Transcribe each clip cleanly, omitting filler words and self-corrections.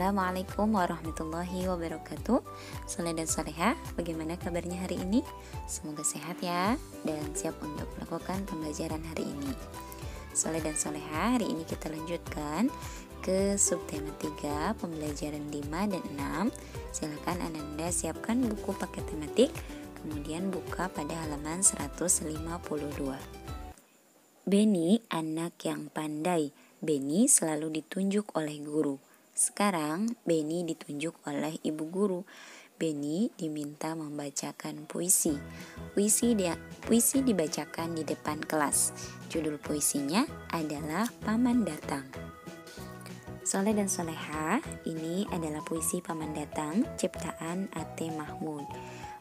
Assalamualaikum warahmatullahi wabarakatuh. Saleh dan Salehah, bagaimana kabarnya hari ini? Semoga sehat ya dan siap untuk melakukan pembelajaran hari ini. Saleh dan Salehah, hari ini kita lanjutkan ke subtema 3, pembelajaran 5 dan 6. Silakan Ananda siapkan buku paket tematik, kemudian buka pada halaman 152. Beni anak yang pandai. Beni selalu ditunjuk oleh guru. Sekarang Beni ditunjuk oleh ibu guru. Beni diminta membacakan puisi. Puisi dibacakan di depan kelas. Judul puisinya adalah Paman Datang. Saleh dan Salehah, ini adalah puisi Paman Datang ciptaan A.T. Mahmud.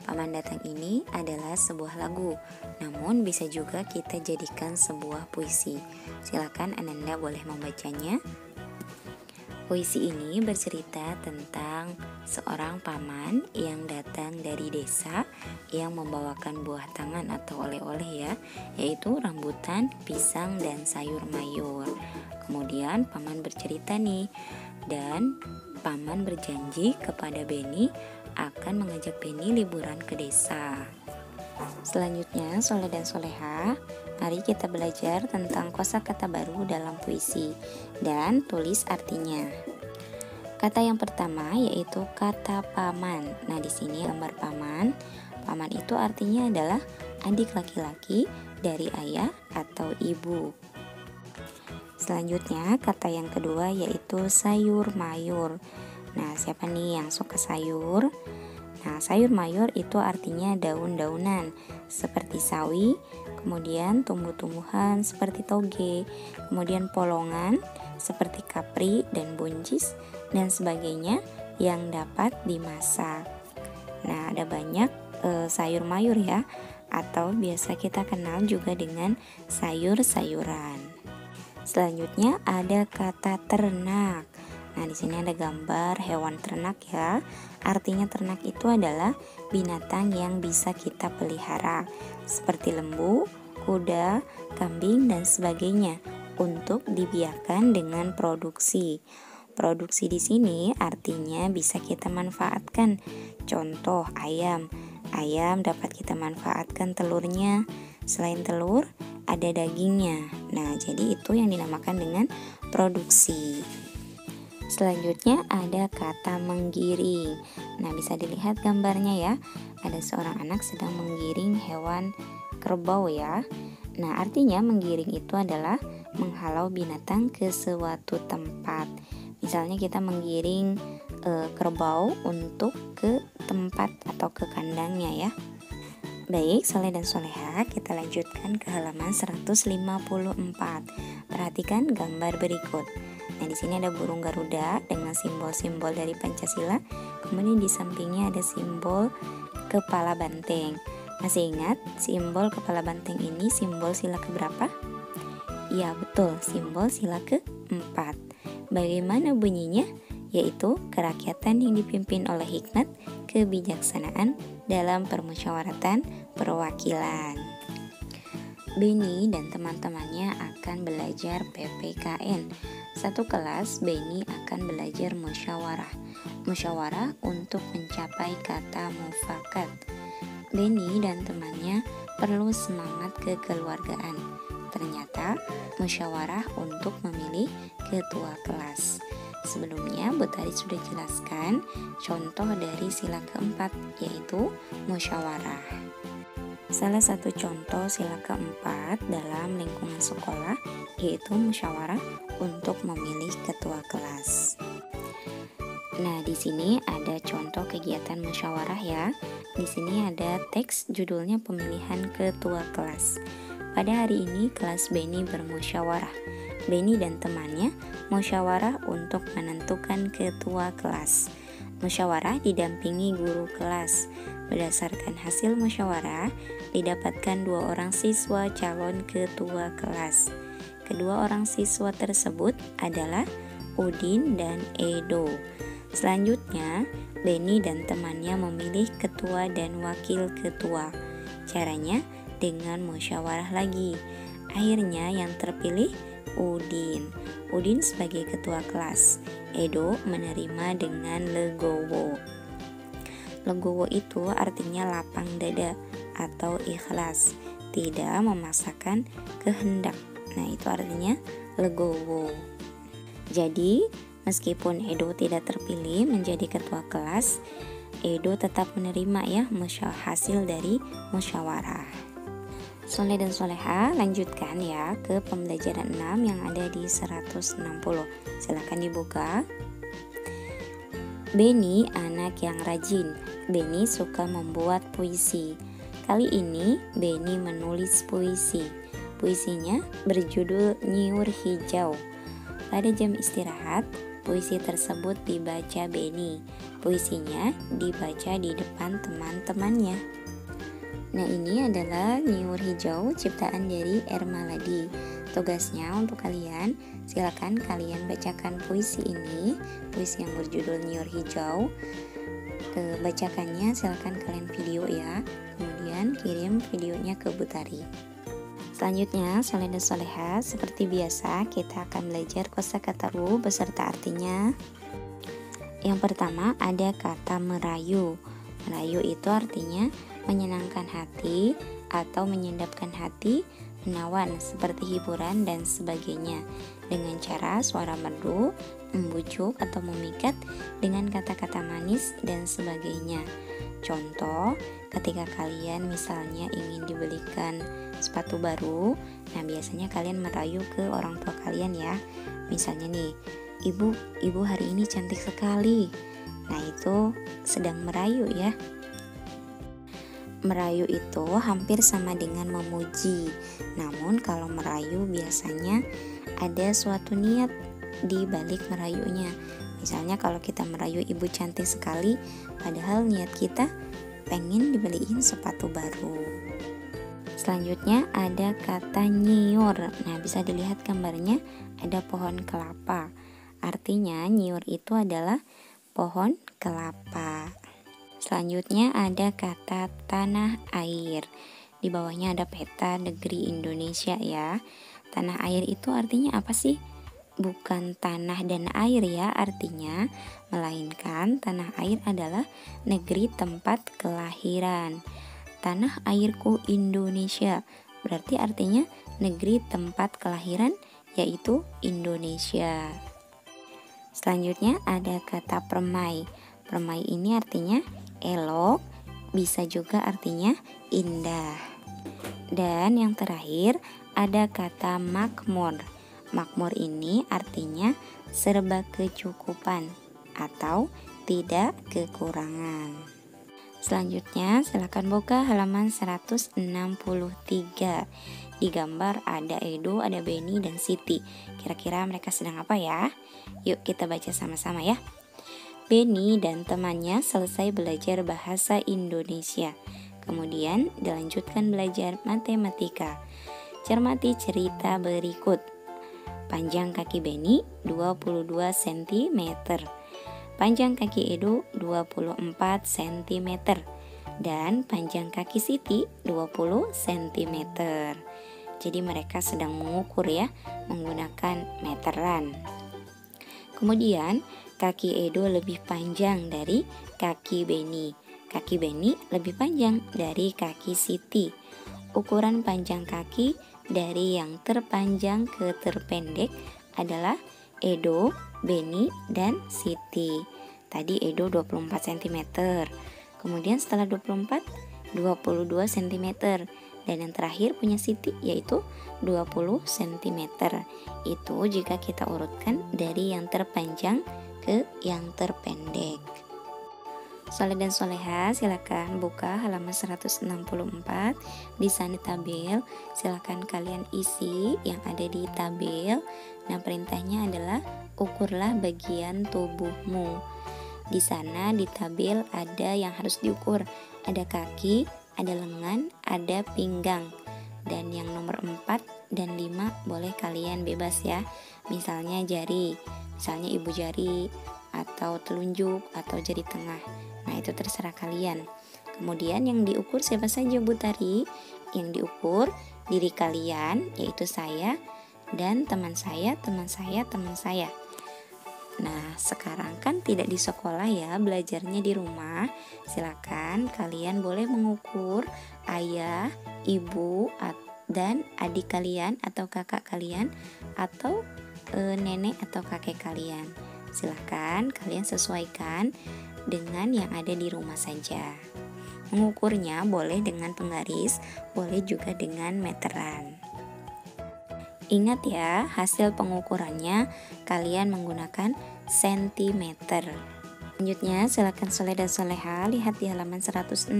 Paman Datang ini adalah sebuah lagu, namun bisa juga kita jadikan sebuah puisi. Silakan Ananda boleh membacanya. Puisi ini bercerita tentang seorang paman yang datang dari desa yang membawakan buah tangan atau oleh-oleh ya, yaitu rambutan, pisang, dan sayur mayur. Kemudian paman bercerita nih, dan paman berjanji kepada Beni akan mengajak Beni liburan ke desa. Selanjutnya, Saleh dan Salehah, mari kita belajar tentang kosakata baru dalam puisi dan tulis artinya. Kata yang pertama yaitu kata paman. Nah, di sini lembar paman. Paman itu artinya adalah adik laki-laki dari ayah atau ibu. Selanjutnya, kata yang kedua yaitu sayur mayur. Nah, siapa nih yang suka sayur? Nah, sayur mayur itu artinya daun-daunan seperti sawi, kemudian tumbuh-tumbuhan seperti toge, kemudian polongan seperti kapri dan buncis dan sebagainya yang dapat dimasak. Nah, ada banyak sayur mayur ya, atau biasa kita kenal juga dengan sayur-sayuran. Selanjutnya ada kata ternak. Nah, di sini ada gambar hewan ternak ya. Artinya ternak itu adalah binatang yang bisa kita pelihara, seperti lembu, kuda, kambing, dan sebagainya untuk dibiarkan dengan produksi. Produksi di sini artinya bisa kita manfaatkan. Contoh ayam. Ayam dapat kita manfaatkan telurnya. Selain telur, ada dagingnya. Nah, jadi itu yang dinamakan dengan produksi. Selanjutnya ada kata menggiring. Nah, bisa dilihat gambarnya ya. Ada seorang anak sedang menggiring hewan kerbau ya. Nah, artinya menggiring itu adalah menghalau binatang ke suatu tempat. Misalnya kita menggiring kerbau untuk ke tempat atau ke kandangnya ya. Baik, Saleh dan Salehah, kita lanjutkan ke halaman 154. Perhatikan gambar berikut. Nah, di sini ada burung garuda dengan simbol-simbol dari Pancasila. Kemudian di sampingnya ada simbol kepala banteng. Masih ingat simbol kepala banteng ini simbol sila keberapa? Ya, betul, simbol sila keempat. Bagaimana bunyinya? Yaitu kerakyatan yang dipimpin oleh hikmat, kebijaksanaan dalam permusyawaratan perwakilan. Beni dan teman-temannya akan belajar PPKN. Satu kelas, Beni akan belajar musyawarah. Musyawarah untuk mencapai kata mufakat. Beni dan temannya perlu semangat kekeluargaan. Ternyata musyawarah untuk memilih ketua kelas. Sebelumnya Bu Tari sudah jelaskan contoh dari sila keempat, yaitu musyawarah. Salah satu contoh sila keempat dalam lingkungan sekolah yaitu musyawarah untuk memilih ketua kelas. Nah, di sini ada contoh kegiatan musyawarah ya. Di sini ada teks judulnya pemilihan ketua kelas. Pada hari ini kelas Beni bermusyawarah. Beni dan temannya musyawarah untuk menentukan ketua kelas. Musyawarah didampingi guru kelas. Berdasarkan hasil musyawarah, didapatkan 2 orang siswa calon ketua kelas. Kedua orang siswa tersebut adalah Udin dan Edo. Selanjutnya, Beni dan temannya memilih ketua dan wakil ketua. Caranya dengan musyawarah lagi. Akhirnya yang terpilih Udin. Udin sebagai ketua kelas. Edo menerima dengan legowo. Legowo itu artinya lapang dada atau ikhlas, tidak memaksakan kehendak. Nah, itu artinya legowo. Jadi, meskipun Edo tidak terpilih menjadi ketua kelas, Edo tetap menerima ya hasil dari musyawarah. Soleh dan soleha, lanjutkan ya ke pembelajaran 6 yang ada di 160. Silakan dibuka. Beni anak yang rajin. Beni suka membuat puisi. Kali ini Beni menulis puisi. Puisinya berjudul Nyiur Hijau. Pada jam istirahat, puisi tersebut dibaca Beni. Puisinya dibaca di depan teman-temannya. Nah, ini adalah Nyiur Hijau ciptaan dari Ermaladi. Tugasnya untuk kalian, silakan kalian bacakan puisi ini, puisi yang berjudul Nyiur Hijau. Bacakannya silakan kalian video ya, kemudian kirim videonya ke Butari. Selanjutnya, soleh dan soleha, seperti biasa kita akan belajar kosakata ru beserta artinya. Yang pertama ada kata merayu. Merayu itu artinya menyenangkan hati atau menyedapkan hati, menawan seperti hiburan dan sebagainya, dengan cara suara merdu, membujuk atau memikat dengan kata-kata manis dan sebagainya. Contoh, ketika kalian misalnya ingin dibelikan sepatu baru, nah biasanya kalian merayu ke orang tua kalian ya. Misalnya nih, ibu hari ini cantik sekali. Nah, itu sedang merayu ya. Merayu itu hampir sama dengan memuji. Namun kalau merayu biasanya ada suatu niat di balik merayunya. Misalnya kalau kita merayu ibu cantik sekali, padahal niat kita pengen dibeliin sepatu baru. Selanjutnya ada kata nyiur. Nah, bisa dilihat gambarnya ada pohon kelapa. Artinya nyiur itu adalah pohon kelapa. Selanjutnya ada kata tanah air. Di bawahnya ada peta negeri Indonesia ya. Tanah air itu artinya apa sih? Bukan tanah dan air ya artinya, melainkan tanah air adalah negeri tempat kelahiran. Tanah airku Indonesia berarti artinya negeri tempat kelahiran, yaitu Indonesia. Selanjutnya ada kata permai. Permai ini artinya elok, bisa juga artinya indah. Dan yang terakhir ada kata makmur. Makmur ini artinya serba kecukupan atau tidak kekurangan. Selanjutnya silakan buka halaman 163. Di gambar ada Edo, ada Beni dan Siti. Kira-kira mereka sedang apa ya? Yuk kita baca sama-sama ya. Beni dan temannya selesai belajar bahasa Indonesia. Kemudian dilanjutkan belajar matematika. Cermati cerita berikut. Panjang kaki Beni 22 cm. Panjang kaki Edo 24 cm. Dan panjang kaki Siti 20 cm. Jadi mereka sedang mengukur ya, menggunakan meteran. Kemudian kaki Edo lebih panjang dari kaki Beni. Kaki Beni lebih panjang dari kaki Siti. Ukuran panjang kaki dari yang terpanjang ke terpendek adalah Edo, Beni, dan Siti. Tadi Edo 24 cm. Kemudian setelah 24, 22 cm. Dan yang terakhir punya Siti yaitu 20 cm. Itu jika kita urutkan dari yang terpanjang ke yang terpendek. Soleh dan soleha, silakan buka halaman 164. Di sana tabel, silakan kalian isi yang ada di tabel. Nah, perintahnya adalah ukurlah bagian tubuhmu. Di sana di tabel ada yang harus diukur. Ada kaki, ada lengan, ada pinggang. Dan yang nomor 4 dan 5 boleh kalian bebas ya. Misalnya jari, misalnya ibu jari, atau telunjuk, atau jari tengah. Nah, itu terserah kalian. Kemudian yang diukur siapa saja Butari? Yang diukur diri kalian, yaitu saya, dan teman saya, teman saya, teman saya. Nah, sekarang kan tidak di sekolah ya, belajarnya di rumah. Silakan kalian boleh mengukur ayah, ibu, dan adik kalian atau kakak kalian atau nenek atau kakek kalian. Silakan kalian sesuaikan dengan yang ada di rumah saja. Mengukurnya boleh dengan penggaris, boleh juga dengan meteran. Ingat ya, hasil pengukurannya kalian menggunakan sentimeter. Selanjutnya, silakan Soleh dan Soleha lihat di halaman 165.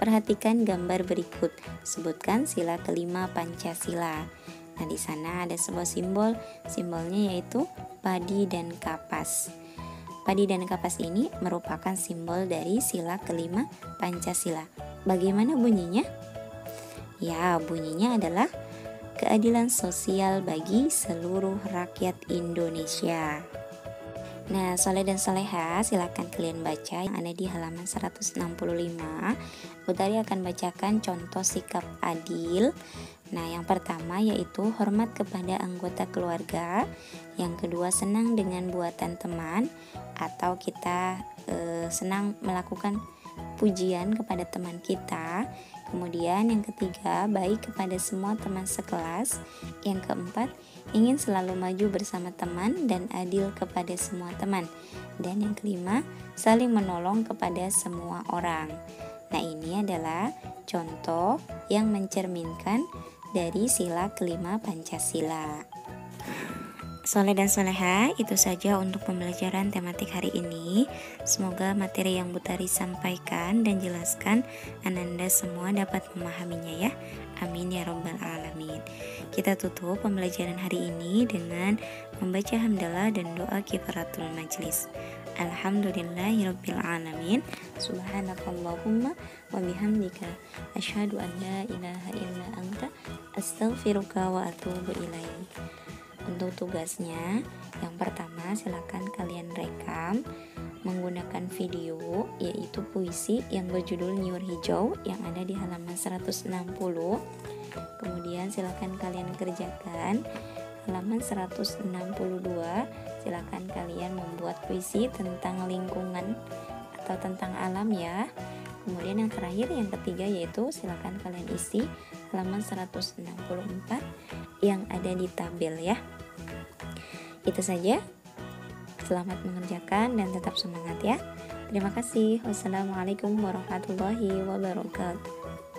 Perhatikan gambar berikut. Sebutkan sila kelima Pancasila. Nah, di sana ada sebuah simbol. Simbolnya yaitu padi dan kapas. Padi dan kapas ini merupakan simbol dari sila kelima Pancasila. Bagaimana bunyinya? Ya, bunyinya adalah keadilan sosial bagi seluruh rakyat Indonesia. Nah, Soleh dan Soleha, silakan kalian baca yang ada di halaman 165. Utari akan bacakan contoh sikap adil. Nah, yang pertama yaitu hormat kepada anggota keluarga. Yang kedua, senang dengan buatan teman, atau kita senang melakukan pujian kepada teman kita. Kemudian yang ketiga, baik kepada semua teman sekelas. Yang keempat, ingin selalu maju bersama teman dan adil kepada semua teman. Dan yang kelima, saling menolong kepada semua orang. Nah, ini adalah contoh yang mencerminkan dari sila kelima Pancasila. Soleh dan Soleha, itu saja untuk pembelajaran tematik hari ini. Semoga materi yang Butari sampaikan dan jelaskan Ananda semua dapat memahaminya ya. Amin ya robbal alamin. Kita tutup pembelajaran hari ini dengan membaca hamdalah dan doa kifaratul majlis. Alhamdulillahirabbil alamin. Subhanakallahumma wa bihamdika asyhadu an la ilaha illa anta astaghfiruka wa atubu ilaik. Untuk tugasnya, yang pertama silakan kalian rekam menggunakan video, yaitu puisi yang berjudul Nyur Hijau yang ada di halaman 160. Kemudian silakan kalian kerjakan halaman 162. Silakan kalian membuat puisi tentang lingkungan atau tentang alam ya. Kemudian yang terakhir, yang ketiga, yaitu silakan kalian isi halaman 164 yang ada di tabel ya. Itu saja. Selamat mengerjakan dan tetap semangat ya. Terima kasih. Wassalamualaikum warahmatullahi wabarakatuh.